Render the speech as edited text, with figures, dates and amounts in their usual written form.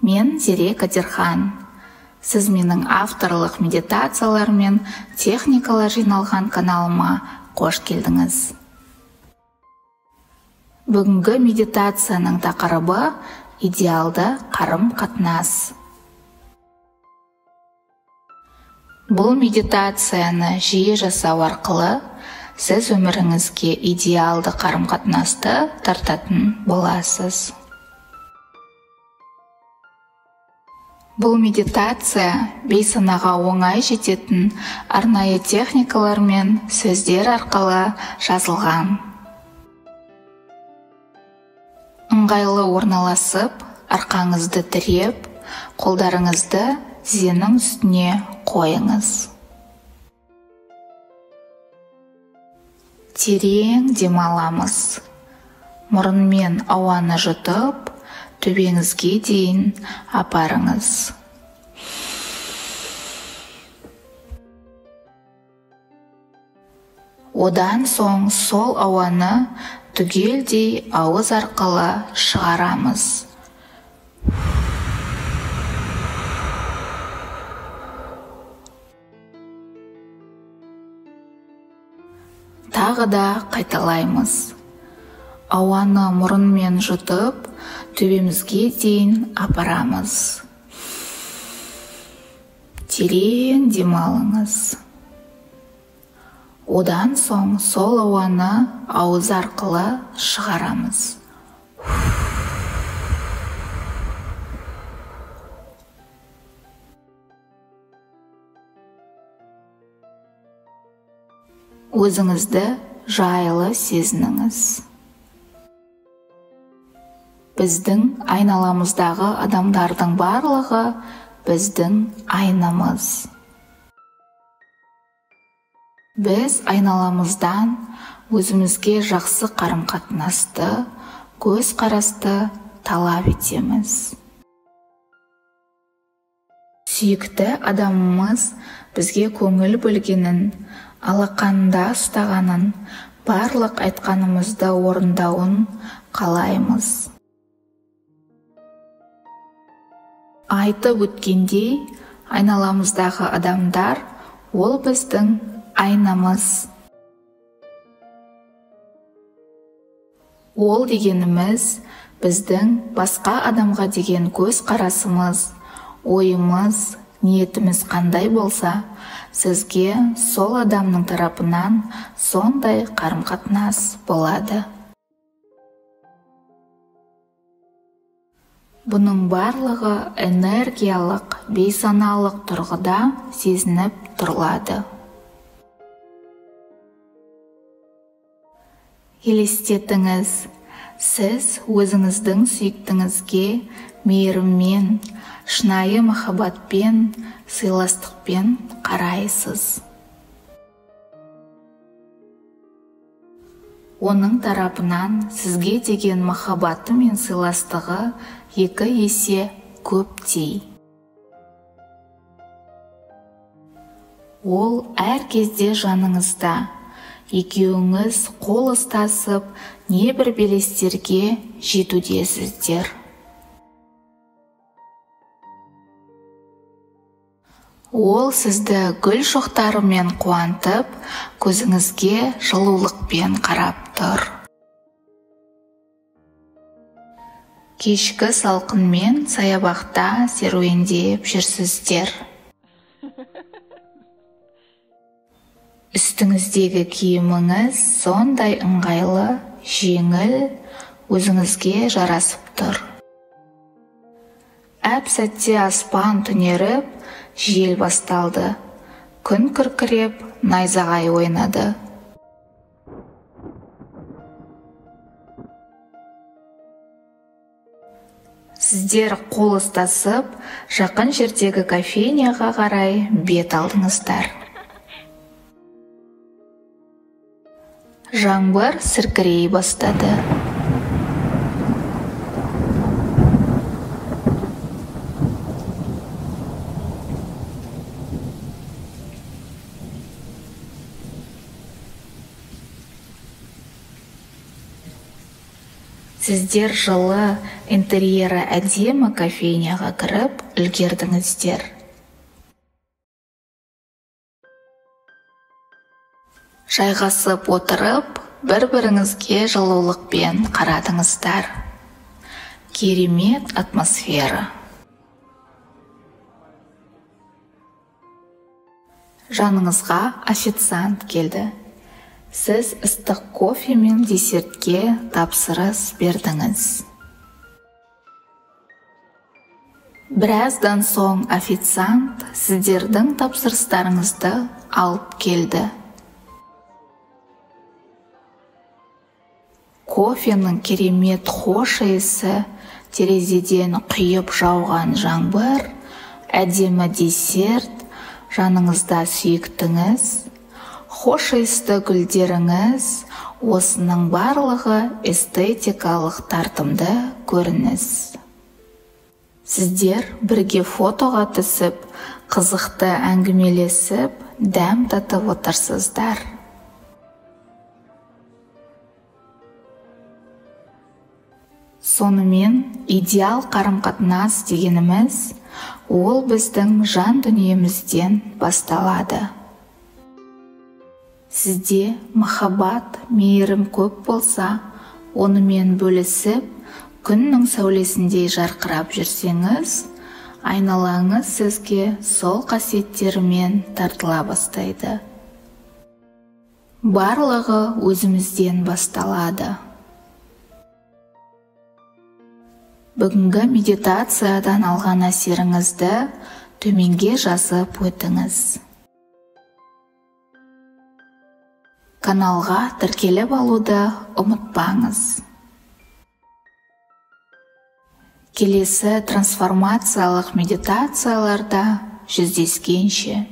Мен Зере Кадирхан. Сіз менің авторлық медитациялар мен техникалар жиналған каналыма қош келдіңіз. Бүгінгі медитацияның тақырыбы идеалды қарым-қатынас. Бұл медитацияны жиі жасау арқылы сіз өміріңізге идеалды қарым-қатынасты тартатын боласыз. Бұл медитация бейсанаға оңай жететін арнайы техникалар мен сөздер арқылы жазылған. Ыңғайлы орналасып, арқаңызды тіреп, қолдарыңызды тізенің үстіне қойыңыз. Терең демаламыз. Мұрынмен ауаны жұтып, төбеңізге дейін апарыңыз. Одан соң сол ауаны түгелдей ауыз арқылы шығарамыз. Тағы да қайталаймыз. Ауаны мұрынмен жұтып, төбемізге дейін апарамыз. Терең демалыңыз. Одан соң сол ауаны ауыз арқылы шығарамыз. Өзіңізді жайлы сезініңіз. Біздің айналамыздағы адамдардың барлығы біздің айнамыз. Біз айналамыздан өзімізге жақсы қарым-қатынасты, көзқарасты талап етеміз. Сүйікті адамымыз бізге көңіл бөлгенін, алақанында ұстағанын, барлық айтқанымызды орындауын қалаймыз. Айтып өткендей, айналамыздағы адамдар ол біздің айнамыз. Ол дегеніміз біздің басқа адамға деген көзқарасымыз, ойымыз, ниетіміз қандай болса, сізге сол адамның тарапынан сондай қарым-қатынас болады. Бұның барлығы энергиялық, бейсаналық тұрғыда сезініп тұрылады. Елестетіңіз, сіз өзіңіздің сүйіктіңізге мейіріммен, шынайы махаббатпен, сыйластықпен қарайсыз. Оның тарапынан сізге деген махаббаты мен сыйластығы 2 есе көптей. Ол әр кезде жаныңызда. Екеуіңіз қол ұстасып, небір белестерге жетудесіздер. Ол сізді гүл шоқтарымен қуантып, көзіңізге жылулықпен қарап тұр. Кешкі салқынмен саябақта серуендеп жүрсіздер. Үстіңіздегі киіміңіз сондай ыңғайлы, жеңіл, өзіңізге жарасып тұр. Әп-сәтте аспан түнеріп, жел басталды. Күн күркіреп, найзағай ойнады. Сіздер қол ұстасып, жақын жердегі кофейняға қарай бет алдыңыздар. Жаңбыр сіркірей бастады. Сіздер жылы интерьері әдемі кофейняға кіріп үлгердіңіздер. Жайғасып отырып, бір-біріңізге жылулықпен қарадыңыздар. Керемет атмосфера. Жаныңызға официант келді. Сіз ыстық кофе мен десертке тапсырыс бердіңіз. Біраздан соң официант сіздердің тапсырыстарыңызды алып келді. Кофенің керемет хош иісі, терезеден құйып жауған жаңбыр, әдемі десерт, жаныңызда сүйіктіңіз, хош иісті гүлдеріңіз, осының барлығы эстетикалық тартымды көрініс. Сіздер бірге фотоға түсіп, қызықты әңгімелесіп, дәм татып отырсыздар. Сонымен, идеал қарым-қатынас дегеніміз, ол біздің жан дүниемізден басталады. Сізде махаббат, мейірім көп болса, онымен бөлісіп, күннің сәулесіндей жарқырап жүрсеңіз, айналаңыз сізге сол қасиеттерімен тартыла бастайды. Барлығы өзімізден басталады. Бүгінгі медитациядан алған әсеріңізді төменге жазып өтіңіз. Каналға тіркеліп алуды ұмытпаңыз. Келесі трансформациялық медитацияларда жүздескенше.